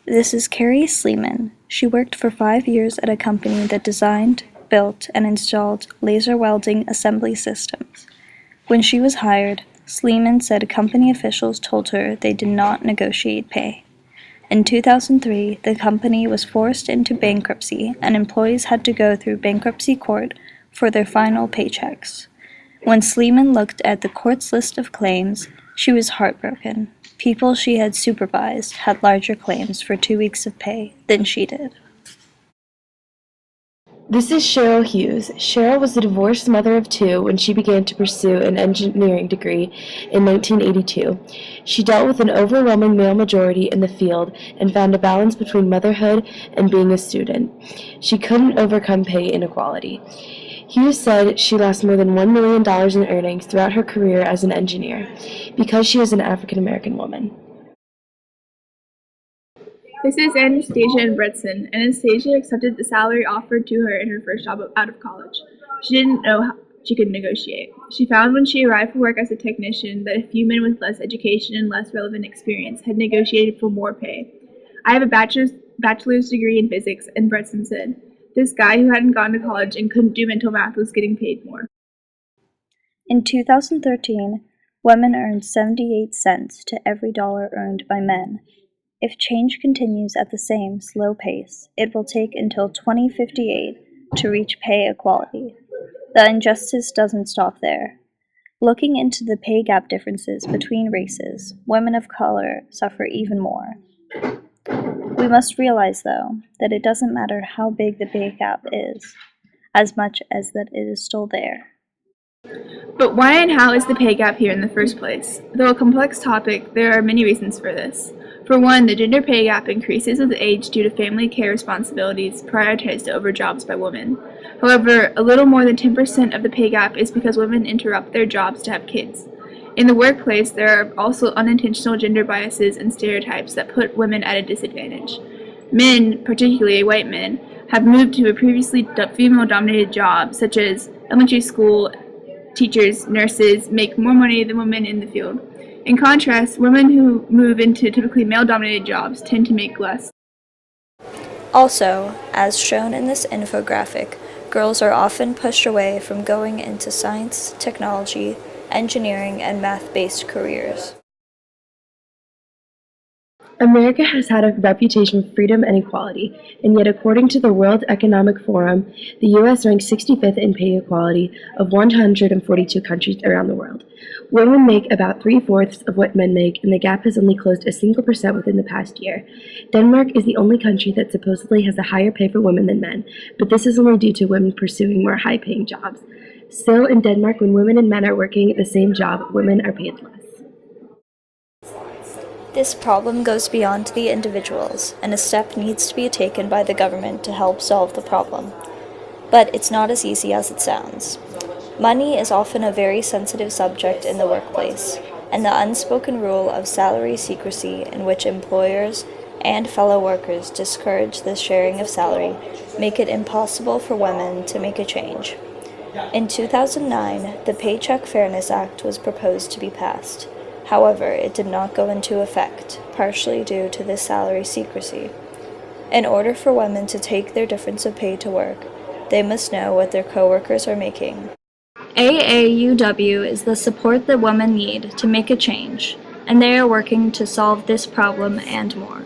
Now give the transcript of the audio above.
This is Carrie Sleeman. She worked for 5 years at a company that designed, built, and installed laser welding assembly systems. When she was hired, Sleeman said company officials told her they did not negotiate pay. In 2003, the company was forced into bankruptcy and employees had to go through bankruptcy court for their final paychecks. When Sleeman looked at the court's list of claims, she was heartbroken. People she had supervised had larger claims for 2 weeks of pay than she did. This is Cheryl Hughes. Cheryl was the divorced mother of 2 when she began to pursue an engineering degree in 1982. She dealt with an overwhelming male majority in the field and found a balance between motherhood and being a student. She couldn't overcome pay inequality. Hughes said she lost more than $1 million in earnings throughout her career as an engineer because she is an African American woman. This is Anastasia in Bretson. Anastasia accepted the salary offered to her in her first job out of college. She didn't know how she could negotiate. She found when she arrived for work as a technician that a few men with less education and less relevant experience had negotiated for more pay. I have a bachelor's degree in physics, and Bretson said, this guy who hadn't gone to college and couldn't do mental math was getting paid more. In 2013, women earned 78 cents to every dollar earned by men. If change continues at the same slow pace, it will take until 2058 to reach pay equality. The injustice doesn't stop there. Looking into the pay gap differences between races, women of color suffer even more. We must realize, though, that it doesn't matter how big the pay gap is, as much as that it is still there. But why and how is the pay gap here in the first place? Though a complex topic, there are many reasons for this. For one, the gender pay gap increases with age due to family care responsibilities prioritized over jobs by women. However, a little more than 10% of the pay gap is because women interrupt their jobs to have kids. In the workplace, there are also unintentional gender biases and stereotypes that put women at a disadvantage. Men, particularly white men, have moved to a previously female-dominated job, such as elementary school teachers, nurses, make more money than women in the field. In contrast, women who move into typically male-dominated jobs tend to make less. Also, as shown in this infographic, girls are often pushed away from going into science, technology, engineering, and math-based careers. America has had a reputation for freedom and equality, and yet according to the World Economic Forum, the U.S. ranks 65th in pay equality of 142 countries around the world. Women make about 3/4 of what men make, and the gap has only closed a single percent within the past year. Denmark is the only country that supposedly has a higher pay for women than men, but this is only due to women pursuing more high-paying jobs. Still, in Denmark, when women and men are working the same job, women are paid less. This problem goes beyond the individuals, and a step needs to be taken by the government to help solve the problem. But it's not as easy as it sounds. Money is often a very sensitive subject in the workplace, and the unspoken rule of salary secrecy in which employers and fellow workers discourage the sharing of salary make it impossible for women to make a change. In 2009, the Paycheck Fairness Act was proposed to be passed. However, it did not go into effect, partially due to this salary secrecy. In order for women to take their difference of pay to work, they must know what their coworkers are making. AAUW is the support that women need to make a change, and they are working to solve this problem and more.